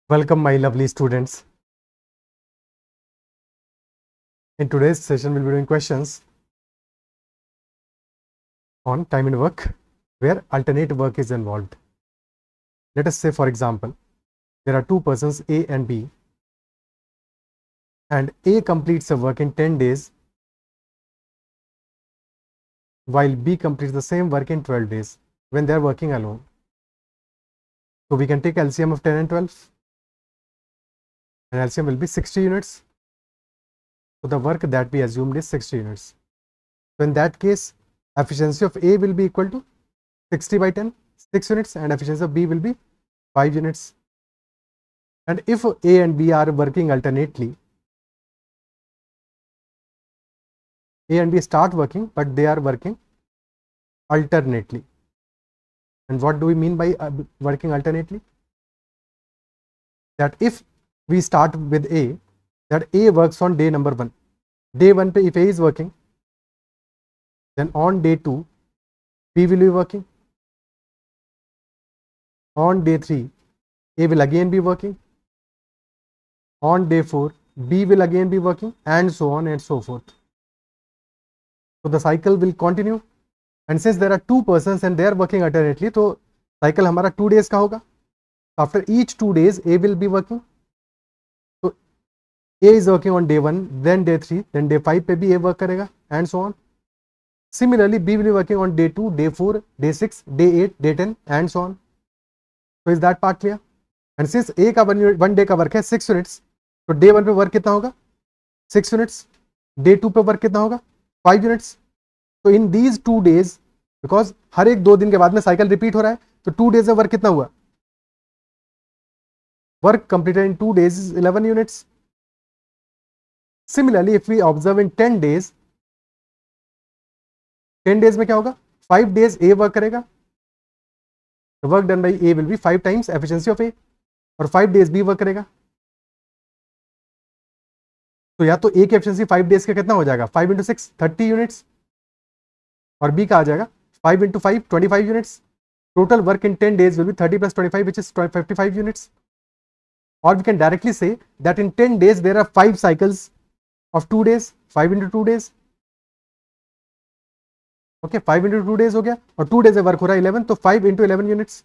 Welcome, my lovely students. In today's session, we'll be doing questions on time and work where alternate work is involved. Let us say, for example, there are two persons, A and B, and A completes the work in 10 days while B completes the same work in 12 days when they are working alone. So we can take LCM of 10 and 12, and LCM will be 60 units. So the work that we assumed is 60 units. So in that case, efficiency of A will be equal to 60 by 10, 6 units, and efficiency of B will be 5 units. And if A and B are working alternately, A and B start working, but they are working alternately. And what do we mean by working alternately? That if we start with A, that A works on day number 1. Day 1 pe if A is working, then on day 2 B will be working. On day 3 A will again be working. On day 4 B will again be working, and so on and so forth. So the cycle will continue, and since there are two persons and they are working alternately, तो cycle हमारा 2 days का होगा. After each 2 days A will be working. So A is working on day 1, then day 3, then day 5 पे भी A work करेगा, and so on. Similarly, B will be working on day 2, day 4, day 6, day 8, day 10, and so on. So is that part clear? And since A का 1 day का work है 6 units, तो day 1 पे work कितना होगा? 6 units. Day 2 पे work कितना होगा? 5 units. तो इन these 2 days, because हर एक 2 दिन के बाद में साइकिल रिपीट हो रहा है, तो 2 days में वर्क कितना हुआ? Work completed in 2 days is 11 units. Similarly, if we observe in 10 days, 10 days में क्या होगा? 5 days A वर्क करेगा. The work done by A will be 5 times efficiency of A, और 5 days B वर्क करेगा. तो या तो A की एफिशिएंसी 5 डेज का कितना हो जाएगा? 5 into 6 30 यूनिट्स, और B का आ जाएगा 5 into 5 25 units. Total work in 10 days will be 30 plus 25, which is 55 units. Or we can directly say that in 10 days there are 5 cycles of 2 days. 5 into 2 days. Okay, 5 into 2 days हो गया, और 2 days में work हो रहा है 11, तो 5 into 11 units.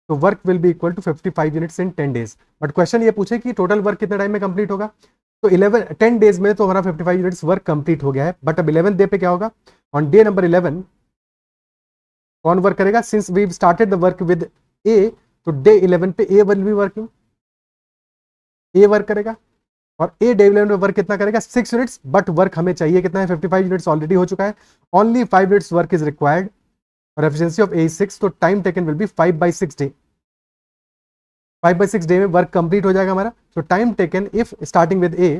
तो work will be equal to 55 units in 10 days. But question ये पूछे कि टोटल वर्क कितने टाइम में कंप्लीट होगा. तो 10 डेज में तो हमारा 55 यूनिट्स वर्क कंप्लीट हो गया है. बट अब 11 डे पे क्या होगा? ऑन डे नंबर 11 कौन वर्क करेगा? Since we started the work with A, तो डे 11 पे A will be working. A work करेगा, और ए डे 11 पे वर्क कितना करेगा? 6 यूनिट्स. बट वर्क हमें चाहिए कितना है? 55 यूनिट्स ऑलरेडी हो चुका है. Only 5 units work is required, और एफिशिएंसी ऑफ ए 6, तो time taken will be 5/6 day. 5/6 day में वर्क कंप्लीट हो जाएगा हमारा. So time taken if starting with A,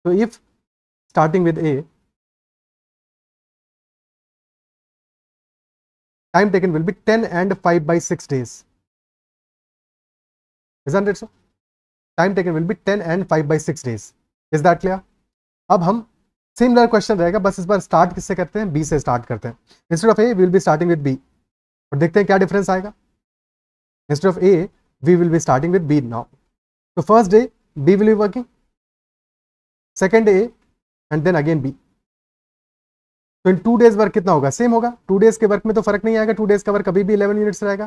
तो if starting with A, time taken will be 10 and 5/6 days. Isn't it so? Time taken will be 10 and 5/6 days. Is that clear? अब हम similar question रहेगा, बस इस बार start किससे करते हैं? B से स्टार्ट करते हैं. Instead of A we will be starting with B, और देखते हैं क्या डिफरेंस आएगा. Instead of A we will be starting with B now. तो first day B will be working, second day and then again B. तो इन 2 days work कितना होगा? सेम होगा. 2 डेज के वर्क में तो फर्क नहीं आएगा. 2 डेज का वर्क कभी भी 11 यूनिट्स रहेगा,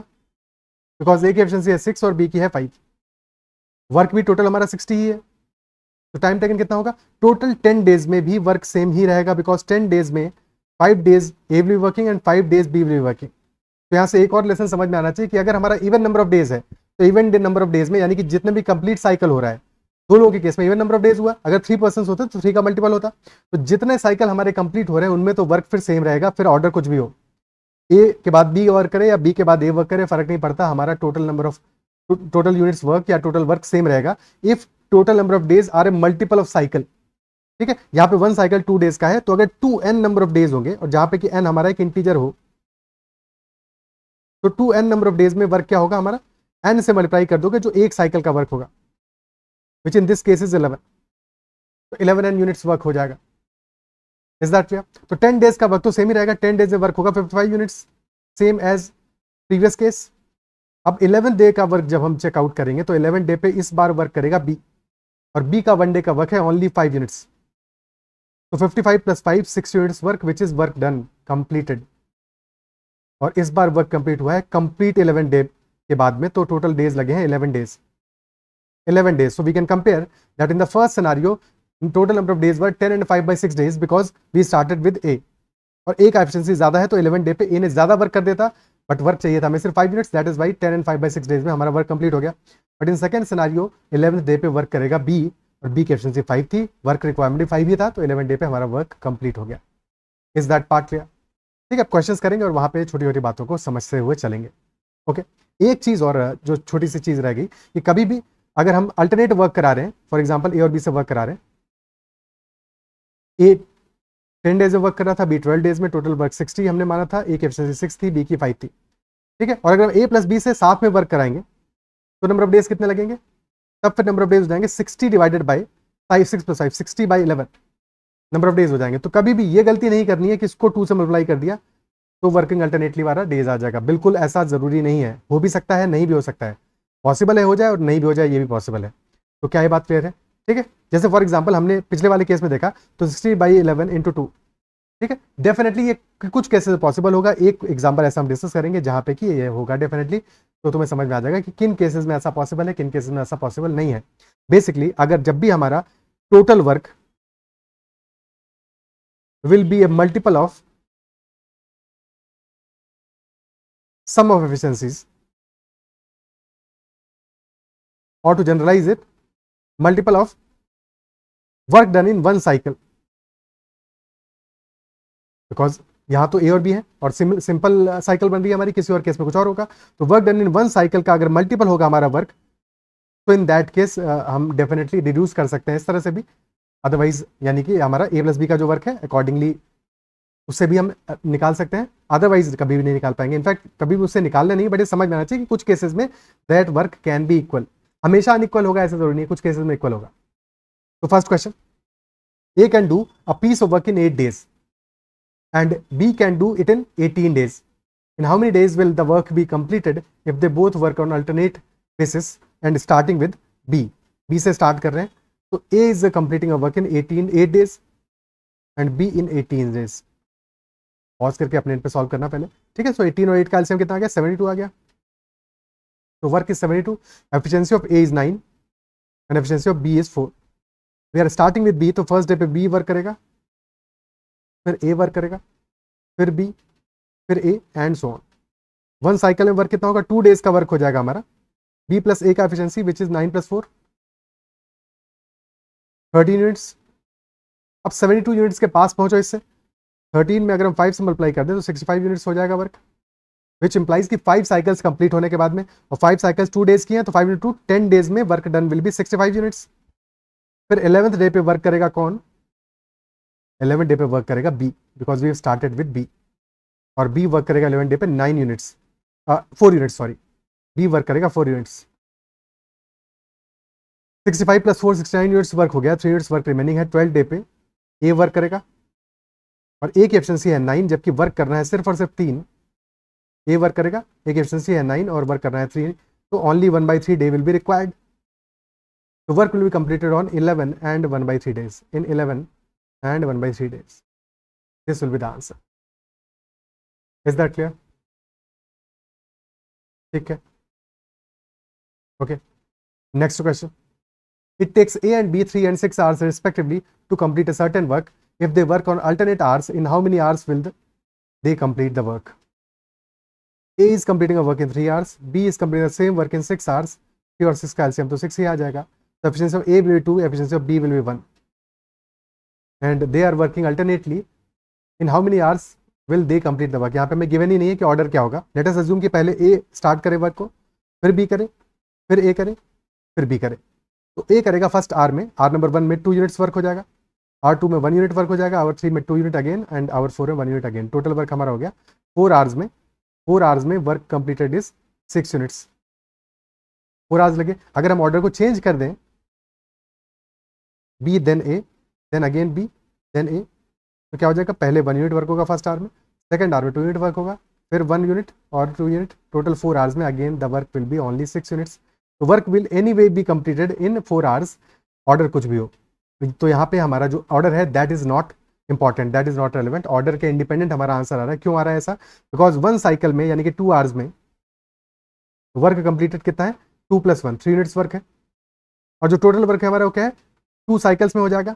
बिकॉज ए की एफिशिएंसी है 6 और बी की है 5. वर्क भी टोटल हमारा 60 ही है. तो टाइम टेकन कितना होगा? टोटल 10 डेज में भी वर्क सेम ही रहेगा, बिकॉज 10 डेज में 5 days A will be working and 5 days B will be working. तो यहाँ से एक और लेसन समझ में आना चाहिए कि अगर हमारा इवन नंबर ऑफ डेज है, तो इवन नंबर ऑफ डेज में यानी कि जितने भी कंप्लीट साइकिल हो रहा है, दो लोगों के केस में इवन नंबर ऑफ डेज हुआ. अगर 3 पर्सन होते तो 3 का मल्टीपल होता. तो जितने साइकिल हमारे कंप्लीट हो रहे हैं उनमें तो वर्क फिर सेम रहेगा, फिर ऑर्डर कुछ भी हो, ए के बाद बी वर्क करे या बी के बाद ए वर्क करे, फर्क नहीं पड़ता. हमारा total number of total units work या टोटल वर्क सेम रहेगा if total number of days are a multiple of cycle. ठीक है, यहाँ पे 1 साइकिल 2 डेज का है, तो अगर 2n नंबर ऑफ डेज होंगे, और जहां पे कि n हमारा एक इंटीजर हो, तो 2n नंबर ऑफ डेज में वर्क क्या होगा हमारा? n से मल्टीप्लाई कर दोगे जो एक साइकिल का वर्क होगा, which in this case is 11. तो 11n यूनिट्स वर्क हो जाएगा. Is that clear? तो 10 डेज का वर्क तो सेम ही रहेगा. 10 डेज में वर्क होगा 55 units, same as previous case. अब 11 डे का वर्क जब हम चेकआउट करेंगे तो 11 डे पे इस बार वर्क करेगा बी, और बी का 1 डे का वर्क है ओनली 5 यूनिट्स, तो 55 + 5 6 units work which is work done completed, और इस बार वर्क कंप्लीट हुआ है कंप्लीट 11 डे के बाद में, तो टोटल डेज लगे हैं 11 days, 11 days. So we can compare that in the first scenario, total number of days were 10 and 5/6 days because we started with A. और A का एफिशिएंसी ज्यादा है तो 11 डे पे A ने ज्यादा वर्क कर देता, बट वर्क चाहिए था हमें सिर्फ 5 units, that is why 10 and 5/6 days में हमारा वर्क कंप्लीट हो गया. But in second scenario 11th day पे वर्क करेगा B, और B की एफिशिएंसी 5 थी, वर्क रिक्वायरमेंट भी 5 ही था, तो 11 डे पे हमारा वर्क कंप्लीट हो गया. Is that part clear? ठीक है, क्वेश्चंस करेंगे और वहां पे छोटी छोटी बातों को समझते हुए चलेंगे. ओके, एक चीज और जो छोटी सी चीज रह गई कि कभी भी अगर हम अल्टरनेट वर्क करा रहे हैं, फॉर एग्जांपल ए और बी से वर्क करा रहे हैं, ए 10 डेज में वर्क कर रहा था, बी 12 डेज में, टोटल वर्क 60 हमने माना था, ए की एफिशिएंसी 6 थी, बी की 5 थी. ठीक है, और अगर हम ए प्लस बी से साथ में वर्क कराएंगे तो नंबर ऑफ डेज कितने लगेंगे? तब फिर नंबर ऑफ डेज हो जाएंगे 60 divided by 5, 6 + 5 60/11 number of days हो जाएंगे. तो कभी भी ये गलती नहीं करनी है कि इसको 2 से मल्टीप्लाई कर दिया तो वर्किंग अल्टरनेटली वाला डेज आ जाएगा. बिल्कुल ऐसा जरूरी नहीं है, हो भी सकता है, नहीं भी हो सकता है, पॉसिबल है हो जाए और नहीं भी हो जाए, ये भी पॉसिबल है. तो क्या ये बात क्लियर है? ठीक है, जैसे फॉर एग्जांपल हमने पिछले वाले केस में देखा तो 60/11 × 2. ठीक है, डेफिनेटली ये कुछ केसेस पॉसिबल होगा, एक एग्जांपल ऐसा हम डिस्कस करेंगे जहां पे कि ये होगा डेफिनेटली, तो तुम्हें समझ में आ जाएगा कि किन केसेस में ऐसा पॉसिबल है, किन केसेस में ऐसा पॉसिबल नहीं है. बेसिकली अगर जब भी हमारा total work will B A multiple of sum of efficiencies, or to generalize it, multiple of work done in one cycle, because यहाँ तो ए और बी है और सिंपल साइकिल बन रही है हमारी, किसी और केस में कुछ और होगा. तो work done in one cycle का अगर मल्टीपल होगा हमारा वर्क, तो इन दैट केस हम डेफिनेटली रिड्यूस कर सकते हैं इस तरह से भी. अदरवाइज यानी कि हमारा ए प्लस बी का जो वर्क है अकॉर्डिंगली उससे भी हम निकाल सकते हैं, अदरवाइज कभी भी नहीं निकाल पाएंगे. इनफैक्ट कभी भी उससे निकालना नहीं, बट ये समझ में आना चाहिए कि कुछ केसेस में that work can be equal. हमेशा अनइक्वल होगा ऐसा जरूरी नहीं है, कुछ केसेस में इक्वल होगा. तो first question, A can do a piece of work in 8 days and B can do it in 18 days. In how many days will the work be completed if they both work on alternate basis and starting with B? B से start कर रहे हैं तो A is completing a work in 8 days and B in 18 days. Pause करके अपने पे solve करना पहले. ठीक है, सो 18 और 8 का एलसीएम कितना आ गया? 72 आ गया. तो work is 72, efficiency of A is 9 and efficiency of B is 4. We are starting with B, तो फर्स्ट डे पे बी वर्क करेगा, फिर ए वर्क करेगा, फिर बी, फिर A and so on. One cycle में वर्क कितना होगा? 2 days का वर्क हो जाएगा हमारा. बी प्लस ए का एफिशिएंसी विच इज 9 + 4 13 यूनिट्स. अब 72 यूनिट्स के पास पहुंचो इससे. 13 में अगर हम 5 से मल्टीप्लाई कर दें तो 65 यूनिट्स हो जाएगा वर्क, विच इंप्लाइज कि 5 साइकिल्स कंप्लीट होने के बाद में, और 5 साइकिल्स 2 days की हैं तो 5 × 2 10 days में work done will be 65 units. फिर 11th डे पे वर्क करेगा कौन? 11th डे पे वर्क करेगा B, because we started with B, और बी वर्क करेगा 11th डे पे 9 units, 4 units sorry, B work करेगा 4 यूनिट्स. 65 + 4 69 यूनिट्स वर्क हो गया, 3 यूनिट्स वर्क रिमेनिंग है. 12th डे पे ए वर्क करेगा और ए की एफिशिएंसी है 9, जबकि वर्क करना है सिर्फ और सिर्फ 3. ए वर्क करेगा, ए की एफिशिएंसी है 9 और वर्क करना है 3, तो only 1/3 day will be required. तो work will be completed on 11 and 1/3 days. In 11 and 1/3 days. This will be the answer. Is that clear? ठीक है. Okay. Next question. It takes A and B 3 and 6 hours respectively to complete a certain work. If they work on alternate hours, in how many hours will they complete the work? A is completing a work in 3 hours. B is completing the same work in 6 hours. 3 और 6 का LCM तो 6 ही आ जाएगा. The efficiency of A will be 2, efficiency of B will be 1. And they are working alternately. In how many hours will they complete the work? यहाँ पे हमें given ही नहीं है कि ऑर्डर क्या होगा. लेट अस अज्यूम कि पहले A स्टार्ट करे वर्क को, फिर B करे, फिर A करे, फिर B करे. तो A करेगा फर्स्ट आर में, आर नंबर 1 में 2 यूनिट्स वर्क हो जाएगा, आर 2 में 1 यूनिट वर्क हो जाएगा, आवर 3 में 2 यूनिट अगेन, एंड आवर 4 में 1 यूनिट अगेन. टोटल वर्क हमारा हो गया 4 आवर्स में. 4 आवर्स में work completed is 6 units. 4 hours लगे. अगर हम ऑर्डर को चेंज कर दें, B then A then again B then A, तो क्या हो जाएगा? पहले 1 यूनिट वर्क होगा फर्स्ट आवर में, सेकंड आवर में 2 यूनिट वर्क होगा, फिर 1 यूनिट और 2 यूनिट, टोटल 4 आवर्स में again the work will be only 6 units. तो work will anyway be completed in 4 hours, order कुछ भी हो। तो यहाँ पे हमारा जो ऑर्डर है that is not important, that is not relevant, order के इंडिपेंडेंट हमारा आंसर आ रहा है। क्यों आ रहा है ऐसा? बिकॉज 1 साइकिल में यानी कि 2 आवर्स में वर्क कंप्लीटेड कितना है? 2 + 1 3 यूनिट्स वर्क है, और जो टोटल वर्क है हमारा वो क्या है? 2 साइकिल्स में हो जाएगा,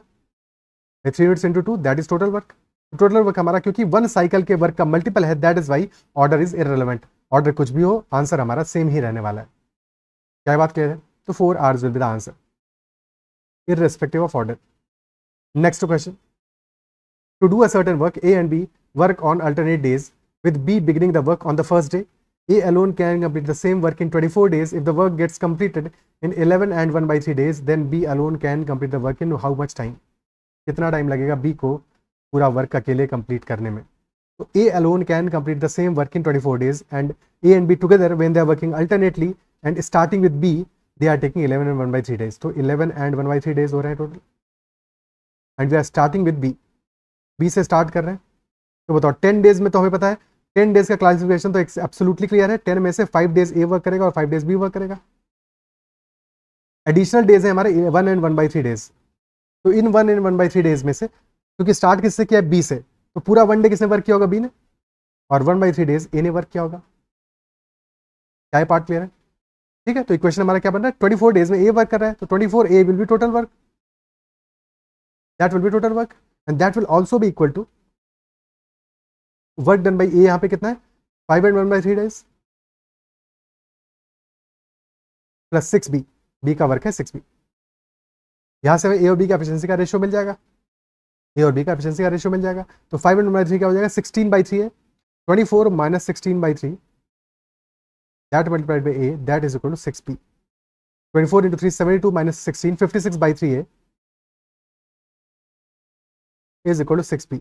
3 units into 2 that is total work. Total work हमारा क्योंकि 1 साइकिल के वर्क का मल्टीपल है, that is why order is irrelevant. Order कुछ भी हो, आंसर हमारा सेम ही रहने वाला है। क्या बात क्लियर है? तो 4 hours will be the answer irrespective of order. Next question. To do a certain work, A and B work on alternate days, with B beginning the work on the first day. A alone can complete the same work in 24 days. If the work gets completed in 11 and 1/3 days, then B alone can complete the work in how much time? कितना time लगेगा B को पूरा work अकेले complete करने में? तो A alone can complete the same work in 24 days, and A and B together, when they are working alternately and starting with B, they are taking 11 and 1/3 days. तो 11 and 1/3 days हो रहे हैं total, and we are starting with B, B से start कर रहे हैं। तो बताओ 10 डेज में तो हमें पता है 10 डेज का क्लासिफिकेशन तो एब्सोल्युटली क्लियर है, 10 में से 5 डेज ए वर्क करेगा और 5 डेज बी वर्क करेगा। एडिशनल डेज है हमारे 1 and 1/3 डेज। तो इन 1 and 1/3 डेज में से, क्योंकि स्टार्ट किससे किया है? बी से, तो पूरा 1 डे किसने वर्क किया होगा? बी ने, और 1/3 डेज ए ने वर्क किया होगा। क्या ये पार्ट क्लियर है? ठीक है, तो इक्वेशन हमारा क्या बन रहा है? 24 डेज में ए वर्क कर रहा है, तो 24 A will be total work, that will be total work, and that will also be equal to work done by A. यहाँ पे कितना है? 5 and 1/3 days plus 6b, B का वर्क है 6b। यहाँ से ए और बी का एफिशिएंसी का रेशियो मिल जाएगा, ए और बी का एफिशिएंसी का रेशियो मिल जाएगा। तो 5 and 1/3 क्या हो जाएगा? 16/3 है, 24 - 16/3 that multiplied by a, that is equal to 6b. 24 into 3 72 minus 16 56/3 a is equal to 6b.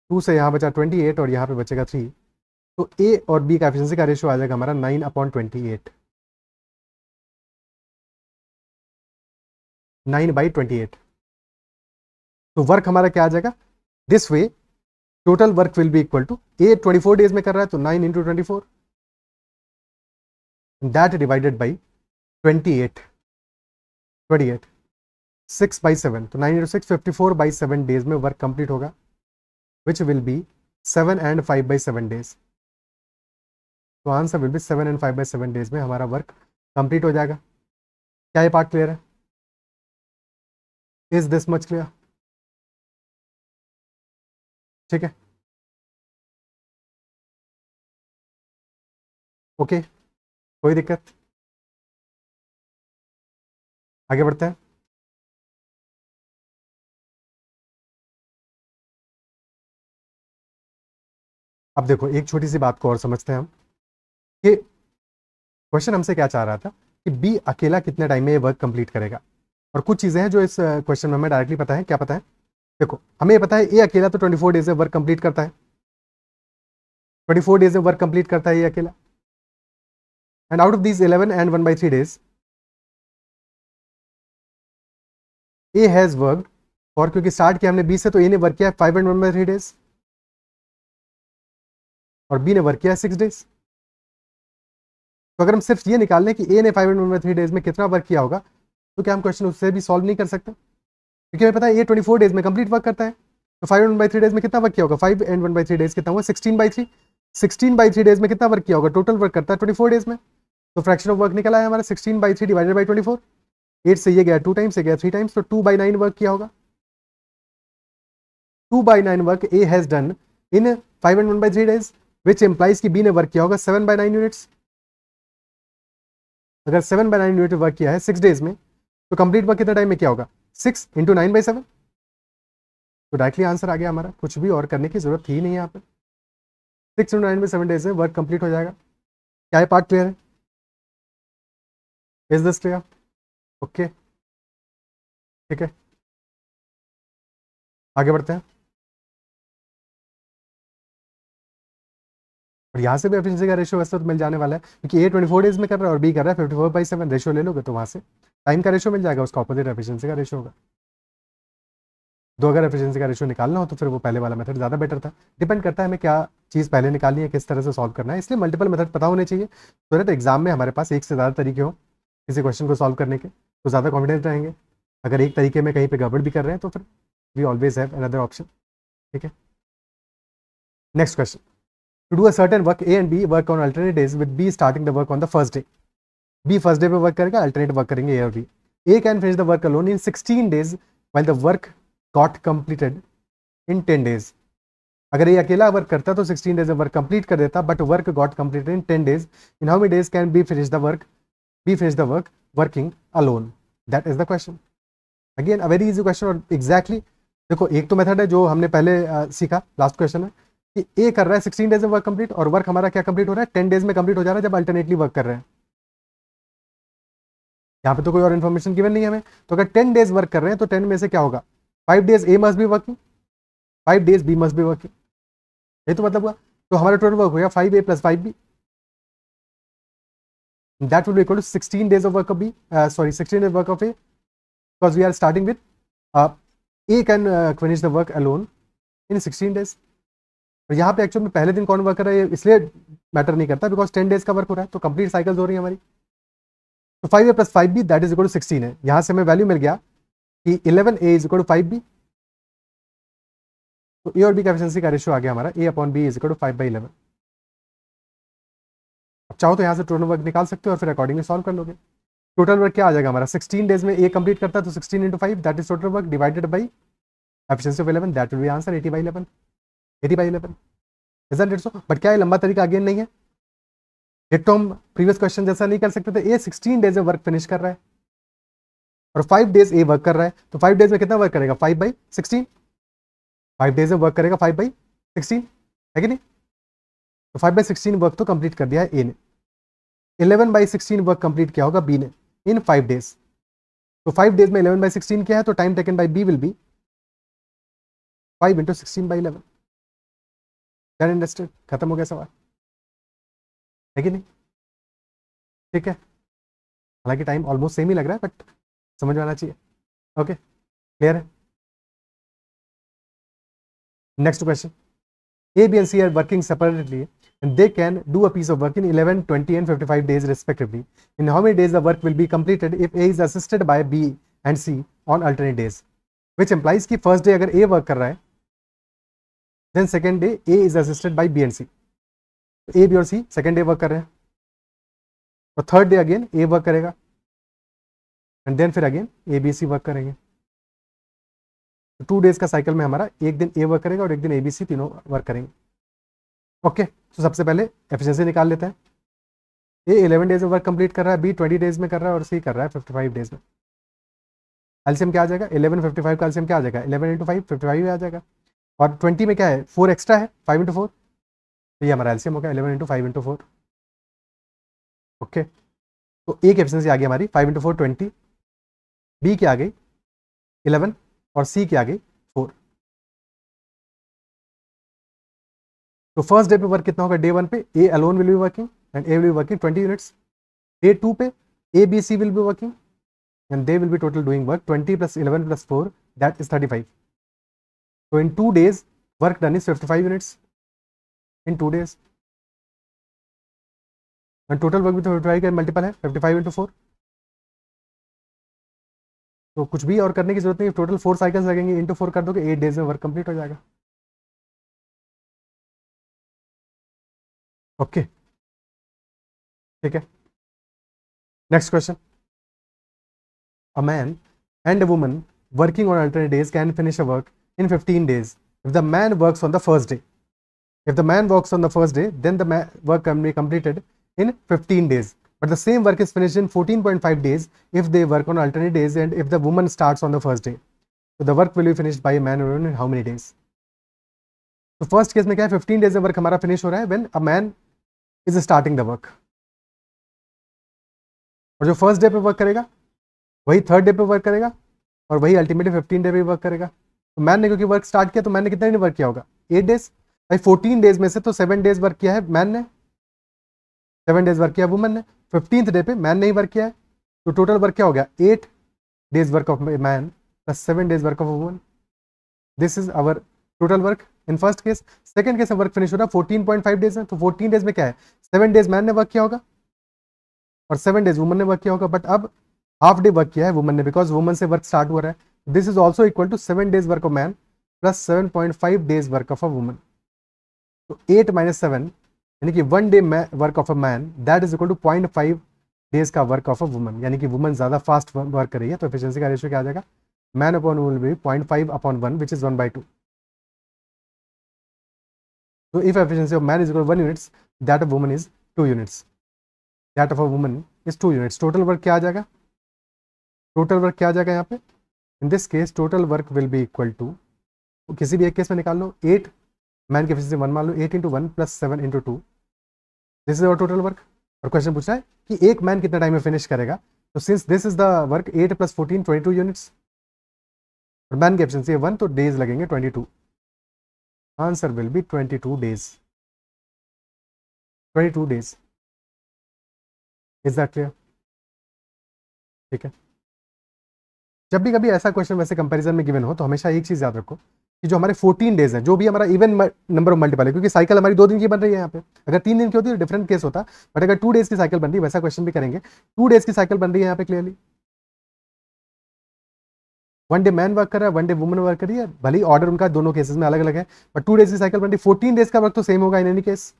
2 से यहाँ बचा 28 और यहाँ पे बचेगा 3, तो a और b का एफिशिएंसी का रेशियो आ जाएगा हमारा 9/28, 9/28। तो वर्क हमारा क्या आ जाएगा? This way total work will be equal to, A 24 days में कर रहा है तो 9 into 24 that divided by 28 6/7, तो 9 into 6 54/7 डेज में वर्क कंप्लीट होगा, which will be 7 and 5/7 days. तो answer will be 7 and 5/7 days में हमारा वर्क कंप्लीट हो जाएगा। क्या ये पार्ट क्लियर है? Is this much clear? ठीक है, ओके, कोई दिक्कत? आगे बढ़ते हैं। अब देखो एक छोटी सी बात को और समझते हैं हम, कि क्वेश्चन हमसे क्या चाह रहा था कि बी अकेला कितने टाइम में ये वर्क कंप्लीट करेगा। और कुछ चीज़ें हैं जो इस क्वेश्चन में हमें डायरेक्टली पता है। क्या पता है? देखो हमें ये पता है ए अकेला तो 24 डेज में वर्क कंप्लीट करता है, 24 डेज में वर्क कंप्लीट करता है ये अकेला, and out of these 11 and 1/3 days A has worked और, क्योंकि स्टार्ट किया हमने बी से तो ए ने वर्क किया 5 and 1/3 डेज और बी ने वर्क किया 6 डेज। तो अगर हम सिर्फ ये निकाल लें कि ए ने 5 and 1/3 डेज में कितना वर्क किया होगा, तो क्या हम क्वेश्चन उससे भी सॉल्व नहीं कर सकते? क्योंकि हमें पता है ए 24 डेज में कंप्लीट वर्क करता है, तो 5 and 1/3 डेज में कितना वर्क किया होगा? 5 and 1/3 डेज कितना हुआ? 16/3। 16/3 डेज में कितना वर्क किया होगा? टोटल वर्क करता है 24 डेज में, तो फ्रैक्शन ऑफ वर्क निकला है हमारा 16/3 डिवाइडेड बाई 24। 8 से ये गया 2 टाइम्स, से गया 3 टाइम्स, तो 2/9 वर्क किया होगा। 2/9 work A has done in 5 and 1/3 days, which implies कि बी ने वर्क किया होगा 7/9 यूनिट्स। अगर 7/9 यूनिट वर्क किया है 6 डेज में, तो कंप्लीट वर्क कितने टाइम में किया होगा? 6 into 9/7। तो डायरेक्टली आंसर आ गया हमारा, कुछ भी और करने की जरूरत ही नहीं है यहाँ पे। 6 into 9/7 डेज में वर्क कंप्लीट हो जाएगा। क्या ये पार्ट क्लियर है? Is this clear? ओके, ठीक है, आगे बढ़ते हैं। और यहाँ से भी एफिशिएंसी का रेशियो वैसे तो मिल जाने वाला है, क्योंकि ए 24 डेज में कर रहा है और बी कर रहा है 54/7। रेशियो ले लोगे तो वहाँ से टाइम का रेशियो मिल जाएगा, उसका ऑपोजिट एफिशिएंसी का रेशियो होगा। दो अगर एफिशिएंसी का रेशियो निकालना हो तो फिर वो पहले वाला मेथड ज़्यादा बेटर था। डिपेंड करता है हमें क्या चीज़ पहले निकालनी है, किस तरह से सॉल्व करना है, इसलिए मल्टीपल मेथड पता होने चाहिए तो तो एग्जाम में हमारे पास एक से ज़्यादा तरीके हो किसी क्वेश्चन को सॉल्व करने के, तो ज़्यादा कॉन्फिडेंट रहेंगे। अगर एक तरीके में कहीं पे गड़बड़ भी कर रहे हैं तो फिर we always have another option. ठीक है, next question. To do a certain work A and B work on alternate days with B starting the work on the first day. B first day पे work करेगा, alternate work करेंगे A और B. A can finish the work alone in 16 days while the work got completed in 10 days। अगर ये अकेला work करता तो 16 days में वर्क कंप्लीट कर देता, but work got completed in 10 days। In how many days can be finish the work working alone? That is the question. Again a very easy question. और exactly देखो, एक तो method है जो हमने पहले सीखा लास्ट क्वेश्चन में कि ए कर रहा है 16 days में वर्क कंप्लीट, और वर्क हमारा क्या कंप्लीट हो रहा है 10 days में कंप्लीट हो जा रहा है जब अल्टरनेटली वर्क कर रहे हैं। यहाँ पे तो कोई और इन्फॉर्मेशन गिवन नहीं है हमें, तो अगर 10 days वर्क कर रहे हैं तो 10 में से क्या होगा, 5 days A must be working, 5 days B must be working. ये तो मतलब हुआ, तो हमारा टोटल वर्क हो गया 5A + 5B। That will be equal to 16 days of work of B, 16 days work of A, because we are starting with A can finish the work alone in 16 days। और यहाँ पे actually में पहले दिन कौन work कर रहा है इसलिए मैटर नहीं करता, बिकॉज 10 days का वर्क हो रहा है, तो कंप्लीट साइकिल्स हो रही है हमारी। तो 5A + 5B that is equal to 16 है। यहाँ से हमें वैल्यू मिल गया कि 11A is equal to 5B। तो ए और बी का एफिशिएंसी का रेशियो आ गया हमारा A/B इज इक्वल टू 5/11। अब चाहो तो यहाँ से टोटल वर्क निकाल सकते हो और फिर अकॉर्डिंगली सॉल्व कर लोगे। टोटल वर्क क्या आ जाएगा हमारा, 16 days में ए कंप्लीट करता है तो 16 × 5 that is total work divided by efficiency of 11, that will B answer 80/11। 80/11 isn't it so? But क्या ये लंबा तरीका अगेन नहीं है? एक तो हम प्रीवियस क्वेश्चन जैसा नहीं कर सकते थे। ए 16 days में वर्क फिनिश कर रहा है और 5 days ए वर्क कर रहा है, तो 5 days में कितना वर्क करेगा, 5/16। 5 days में वर्क करेगा 5/16, है कि नहीं? तो 5/16 वर्क तो कंप्लीट कर दिया है ए ने। 11/16 वर्क कंप्लीट किया होगा बी ने इन 5 days। तो 5 days में 11/16 क्या है, तो time taken by B will be 5 × 16/11। That understood? खत्म हो गया सवाल, है कि नहीं? ठीक है, हालांकि टाइम ऑलमोस्ट सेम ही लग रहा है बट समझ में आना चाहिए। ओके, क्लियर है? Next question. A, B and C are working separately and they can do a piece of work in 11, 20 and 55 days respectively. In how many days the work will be completed if A is assisted by B and C on alternate days? Which implies कि first day अगर A work कर रहा है then second day A is assisted by B and C. तो A, B और C second day work कर रहे हैं और third day again A work करेगा and then फिर again A, B, C work करेंगे। तो 2 days का साइकिल में हमारा एक दिन ए वर्क करेगा और एक दिन ABC तीनों वर्क करेंगे। ओके, तो सबसे पहले एफिशिएंसी निकाल लेते हैं। ए 11 days में वर्क कंप्लीट कर रहा है, बी 20 days में कर रहा है और सी कर रहा है 55 days में। एलसीएम क्या आ जाएगा, 11 55 का एलसीएम क्या आ जाएगा, 11 × 5 55 आ जाएगा। और 20 में क्या है, 4 एक्स्ट्रा है, 5 × 4, तो ये हमारा एलसीएम होगा 11 × 5 × 4। ओके, तो ए की एफिशिएंसी आ गई हमारी 5 × 4 20, बी की आ गई 11 और सी की आ गई 4। तो फर्स्ट डे पे वर्क कितना होगा, डे 1 पे A alone will be working and A will be working 20 units. Day 2 पे A B C will be working and they will be total doing work 20 + 11 + 4 that is 35। तो इन 2 days work done is 55 units इन 2 days and total work भी तो 55 का multiple है, 55 × 4। तो कुछ भी और करने की जरूरत नहीं, टोटल 4 साइकिल्स लगेंगे, इंटू 4 कर दोगे 8 days में वर्क कंप्लीट हो जाएगा। ओके, ठीक है। Next question. A man and a woman working on alternate days can finish a work in 15 days if the man works on the first day. If the man works on the first day, then the work can be completed in 15 days. But the same work is finished in 14.5 days if they work on alternate days and if the woman starts on the first day. So the work will be finished by a man or woman in how many days? तो first case में क्या है, 15 days में work हमारा finish हो रहा है when a man is starting the work. और जो फर्स्ट डे पे वर्क करेगा वही थर्ड डे पे वर्क करेगा और वही अल्टीमेटली 15 डे पे वर्क करेगा। तो मैन ने क्योंकि वर्क स्टार्ट किया तो मैन ने कितना दिन वर्क किया होगा, 8 days। भाई 14 days में से तो 7 days वर्क किया है मैन ने, 7 days वर्क किया वुमन ने। 15th डे पे मैन ने ही वर्क किया है, तो टोटल वर्क क्या हो गया, 8 days work of man + 7 days work of woman. This is our total work in first case. Second case में वर्क फिनिश हो रहा है 14.5 डेज है, तो 14 डेज में क्या है, 7 डेज मैन ने वर्क किया होगा और 7 डेज वुमन ने वर्क किया होगा, बट अब हाफ डे वर्क किया है वुमन ने, बिकॉज वुमन से वर्क स्टार्ट हो रहा है। This is also equal to 7 days work of man plus 7.5 days work of a woman. तो 8 - 7 यानी कि 1 day work of a man that is equal to 0.5 days का वर्क ऑफ अ वुमन, यानी कि woman ज़्यादा फास्ट वर्क कर रही है, तो एफिशिएंसी का रेशियो क्या आ जाएगा, man upon woman will be 0.5/1 which is 1/2। So if efficiency of man is equal to 1 units, that of woman is 2 units. That of a woman is 2 units. Total work क्या आ जाएगा? Total work क्या आ जाएगा यहाँ पे? In this case, total work will be equal to, किसी भी एक केस में निकाल लो, 8 मैन की एफिशिएंसी 1 मान लो, 8 × 1 + 7 × 2, this is our total work. और क्वेश्चन पूछ रहा है कि एक मैन कितना टाइम में फिनिश करेगा, तो since this is the work 8 + 14 22 units, और मैन की एफिशिएंसी है 1, तो डेज लगेंगे 22। Answer will B 22 days. 22 days. Is that clear? ठीक है। जब भी कभी ऐसा क्वेश्चन वैसे कंपैरिजन में गिवन हो तो हमेशा एक चीज याद रखो कि जो हमारे 14 डेज है, जो भी हमारा इवन नंबर ऑफ मल्टीपल है, क्योंकि साइकिल हमारी 2 दिन की बन रही है यहाँ पे, अगर 3 दिन की होती तो डिफरेंट केस होता, बट अगर 2 डेज की साइकिल बन रही है वैसा क्वेश्चन भी करेंगे। 2 डेज की साइकिल बन रही है यहाँ पे क्लियरली, 1 डे मैन वर्क कर रहा है, 1 डे वुमन वर्क कर रही है, भले ही ऑर्डर उनका दोनों केसेस में अलग अलग है, बट 2 डेज की साइकिल बन रही है, 14 डेज का वर्क तो सेम होगा इन एनी केस,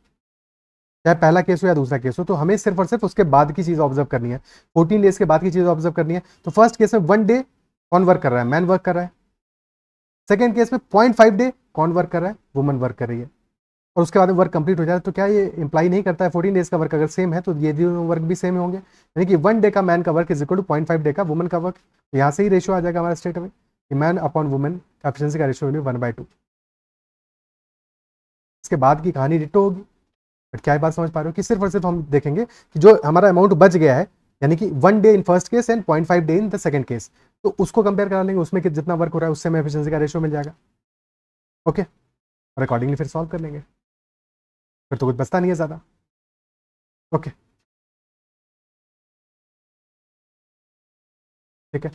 चाहे पहला केस हो या दूसरा केस हो। तो हमें सिर्फ और सिर्फ उसके बाद की चीज ऑब्जर्व करनी है, 14 डेज के बाद की चीज ऑब्जर्व करनी है। तो फर्स्ट केस में 1 डे कौन वर्क कर रहा है, मैन वर्क कर रहा है। सेकेंड केस में 0.5 डे कौन वर्क कर रहा है, वुमन वर्क कर रही है, और उसके बाद वर्क कंप्लीट हो जाए, तो क्या ये इंप्लाई नहीं करता है 14 डेज का वर्क अगर सेम है तो ये दोनों वर्क भी सेम होंगे, यानी कि 1 डे का मैन का work is equal to 0.5 day का वुमन का वर्क। तो यहाँ से ही रेशियो आ जाएगा हमारा स्ट्रेट अवे कि मैन अपॉन वुमन का एफिशिएंसी का रेशियो विल बी 1/2। इसके बाद की कहानी डिटो होगी, बट क्या बात समझ पा रहे हो कि सिर्फ और सिर्फ हम देखेंगे कि जो हमारा अमाउंट बच गया है, यानी कि 1 day in first case and 0.5 day in the second case, तो उसको कंपेयर करा लेंगे, उसमें जितना वर्क हो रहा है उससे हमें एफिशिएंसी का रेशियो मिल जाएगा। ओके, और अकॉर्डिंगली फिर सॉल्व कर लेंगे, फिर तो कुछ बचता नहीं है ज़्यादा। ओके, ठीक है।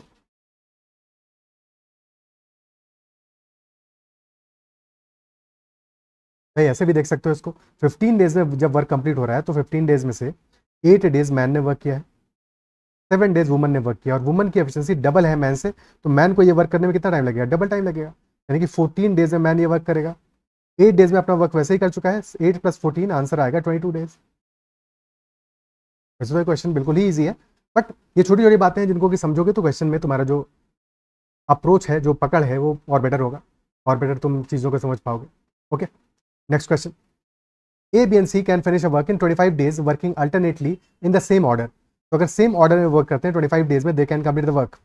भाई ऐसे भी देख सकते हो इसको, 15 डेज में जब वर्क कंप्लीट हो रहा है तो 15 डेज में से 8 डेज मैन ने वर्क किया है, 7 डेज वुमन ने वर्क किया, और वुमन की एफिशिएंसी डबल है मैन से, तो मैन को ये वर्क करने में कितना टाइम लगेगा, डबल टाइम लगेगा, यानी कि 14 डेज में मैन ये वर्क करेगा, 8 डेज में अपना वर्क वैसे ही कर चुका है, 8 + 14 आंसर आएगा 22 डेज। वैसे तो क्वेश्चन बिल्कुल ही ईजी है, बट ये छोटी छोटी बातें हैं जिनको कि समझोगे तो क्वेश्चन में तुम्हारा जो अप्रोच है, जो पकड़ है, वो और बेटर होगा, और बेटर तुम चीज़ों को समझ पाओगे। Okay, next question, A, B and C can finish a work in 25 days working alternately in the same order. तो अगर सेम ऑर्डर में वर्क करते हैं 25 डेज में, they can complete the work.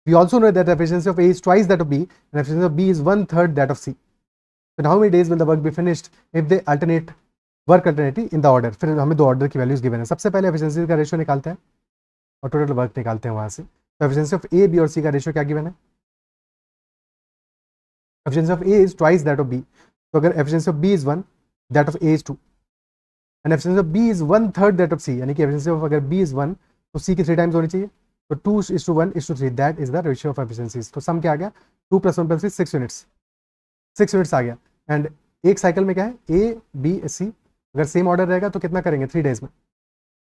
We also know that efficiency of A is twice that of B and efficiency of B is 1/3 that of C. Then how many days will the work be finished if they alternate work alternately in the order? फिर हमें दो order की values given है, सबसे पहले efficiency का ratio निकालते हैं और टोटल वर्क निकालते हैं वहां से। तो एफिशिएंसी ऑफ A, B और C का रेशियो क्या गिवन है, efficiency of A is twice that of B, तो अगर efficiency of B is 1, that of A is 2, and efficiency of B is 1/3 that of C, यानी कि efficiency of अगर B is 1 तो C की 3 times होनी चाहिए, तो 2:1:3, that is the ratio of efficiencies. तो सम क्या आ गया, 2 + 1 + 3 6 यूनिट्स, 6 यूनिट्स आ गया। एंड एक साइकिल में क्या है, A, B, C, अगर सेम ऑर्डर रहेगा तो कितना करेंगे, 3 डेज में,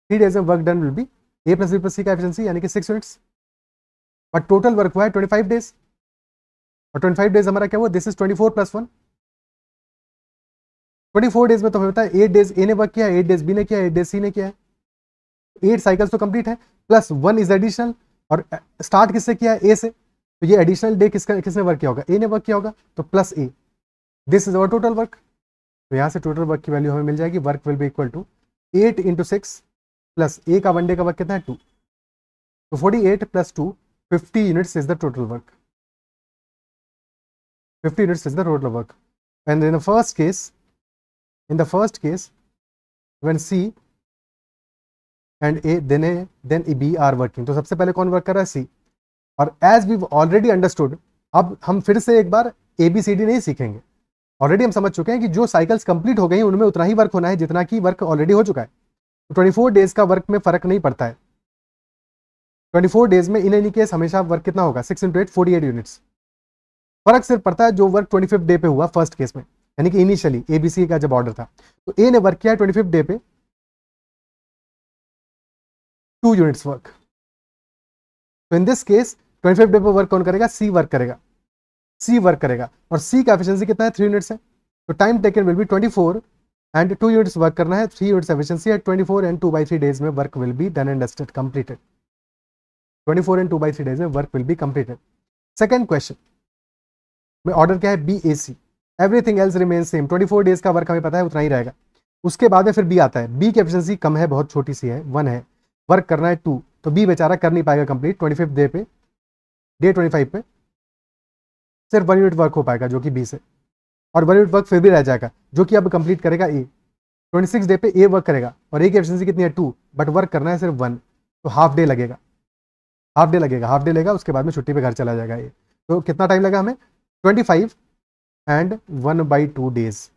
3 डेज में work done will be A + B + C का एफिशिएंसी यानी कि 6 यूनिट्स, बट टोटल वर्क हुआ है 25 डेज, और 25 डेज हमारा क्या हुआ, दिस इज 24 + 1, 24 डेज में तो हमें पता है 8 डेज ए ने वर्क किया, 8 डेज बी ने किया, 8 डेज सी ने किया है, 8 साइकिल्स तो कंप्लीट है, प्लस 1 इज एडिशनल, और स्टार्ट किससे किया है, ए से, तो ये एडिशनल डे किसने वर्क किया होगा, ए ने वर्क किया होगा, तो plus A, this is our total work. तो यहाँ से टोटल वर्क की वैल्यू हमें मिल जाएगी, work will be equal to 8 × 6 plus A का 1 डे का वर्क कितना है 2, तो 48 + 2 50 units is the total work, 50 units is the total work. And in the first case when C and A then B are working, तो सबसे पहले कौन work कर रहा है, C, और एज वी ऑलरेडी अंडरस्टूड, अब हम फिर से एक बार ABCD नहीं सीखेंगे, ऑलरेडी हम समझ चुके हैं कि जो साइकिल्स कंप्लीट हो गई उनमें उतना ही वर्क होना है जितना कि वर्क ऑलरेडी हो चुका है, तो 24 डेज का वर्क में फर्क नहीं पड़ता है, 24 डेज में इन एनी केस हमेशा वर्क कितना होगा, 6 × 8 48 यूनिट्स, फर्क सिर्फ पड़ता है जो वर्क 25th डे पे हुआ फर्स्ट केस में, यानी कि इनिशियली एबीसी का जब ऑर्डर था तो ए ने वर्क किया 25th डे पे 2 यूनिट्स वर्क। तो in this case 25th day पे वर्क कौन करेगा? सी वर्क करेगा, सी वर्क करेगा, और सी का एफिशिएंसी कितना है? 3 यूनिट्स है। तो time taken will be 24 and 2 units work करना है, 3 यूनिट्स एफिशिएंसी है, 24 एंड 2/3 डेज में work will be done and dusted completed. 24 and 2/3 days में work will be completed. Second question में ऑर्डर क्या है? B A C, everything else remain same, 24 days का work हमें पता है उतना ही रहेगा। उसके बाद में फिर बी आता है, बी की एफिशिएंसी कम है, बहुत छोटी सी है, 1 है, वर्क करना है 2, तो बी बेचारा कर नहीं पाएगा कंप्लीट 25th डे पे, डे 25 पे सिर्फ 1 यूनिट वर्क हो पाएगा जो कि बी से, और 1 यूनिट वर्क फिर भी रह जाएगा जो कि अब कंप्लीट करेगा ए। 26 डे पे ए वर्क करेगा और ए की एफिशिएंसी कितनी है? 2, बट वर्क करना है सिर्फ 1, तो हाफ डे लगेगा, हाफ डे लगेगा, हाफ डे लेगा, उसके बाद में छुट्टी पे घर चला जाएगा ए। तो कितना टाइम लगा हमें? 25 and 1/2 days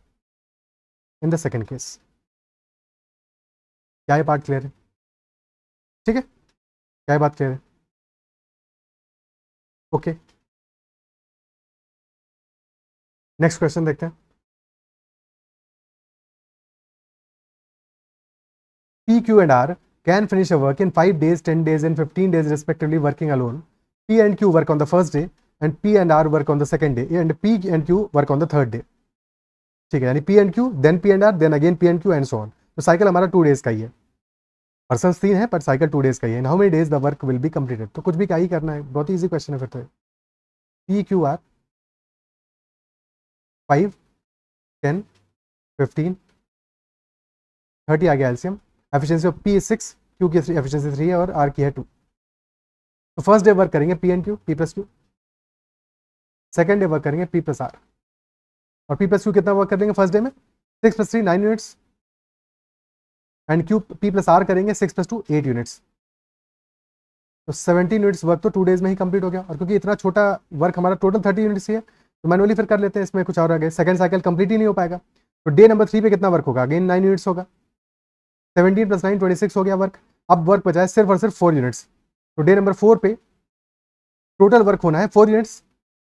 in the second case. क्या ये पार्ट क्लियर है? ठीक है, क्या ये बात क्लियर है? ओके, नेक्स्ट क्वेश्चन देखते हैं। P, Q and R can finish a work in 5 days, 10 days and 15 days respectively working alone. P and Q work on the first day and P and R work on the second day and P and Q work on the third day. ठीक है, यानी P and Q, then P and R, then again P and Q and so on. तो cycle हमारा 2 days का ही है, person 3 है पर cycle 2 days का ही है। How many days the work will be completed? तो कुछ भी क्या ही करना है, बहुत ही ईजी क्वेश्चन है फिर तो। P Q R 5 10 15 30 आ गया LCM. Efficiency of P 6, Q की एफिशिएंसी 3 है और R की है 2। तो फर्स्ट डे वर्क करेंगे P and Q, P plus Q, second day work करेंगे P प्लस R, और P प्लस Q कितना वर्क कर लेंगे फर्स्ट डे में? 6 + 3 9 units, and Q P plus R करेंगे 6 + 2 8 यूनिट्स। तो 17 यूनिट्स वर्क तो 2 डेज में ही कंप्लीट हो गया, और क्योंकि इतना छोटा वर्क हमारा टोटल 30 यूनिट्स ही है तो मैनुअली फिर कर लेते हैं, इसमें कुछ और आ गया, सेकंड साइकिल कंप्लीट ही नहीं हो पाएगा। तो डे नंबर 3 पे कितना वर्क होगा? अगेन 9 यूनिट्स होगा, 17 + 9 26 हो गया वर्क। अब वर्क बचा है सिर्फ और सिर्फ 4 यूनिट्स। तो डे नंबर 4 पे टोटल वर्क होना है 4 यूनिट्स,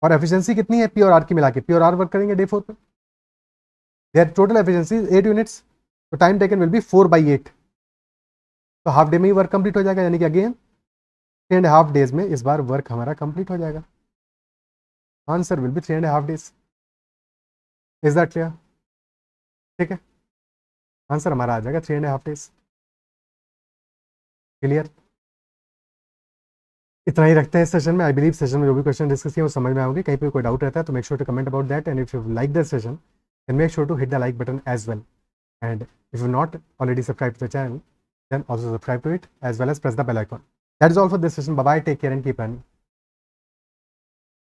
और एफिशिएंसी कितनी है? P और R की मिला के, P और R वर्क करेंगे डे 4 पे, देयर टोटल एफिशिएंसी 8 यूनिट्स, तो टाइम टेकन विल बी 4/8, तो हाफ डे में ही वर्क कंप्लीट हो जाएगा, यानी कि अगेन 3.5 डेज में इस बार वर्क हमारा कंप्लीट हो जाएगा। Answer will B 3.5 days. Is that clear? ठीक है, आंसर हमारा आ जाएगा 3.5 डेज। क्लियर? इतना ही रखते हैं इस सेशन में। आई बिलीव सेशन में जो भी क्वेश्चन डिस्कस किए वो समझ में आओगे। कहीं पे कोई डाउट रहता है तो make sure to comment about that, and if you like this session then make sure to hit the like button as well, and if you're not already subscribed to the channel then also subscribe to it as well as press the bell icon. That is all for this session. Bye bye, take care and keep learning.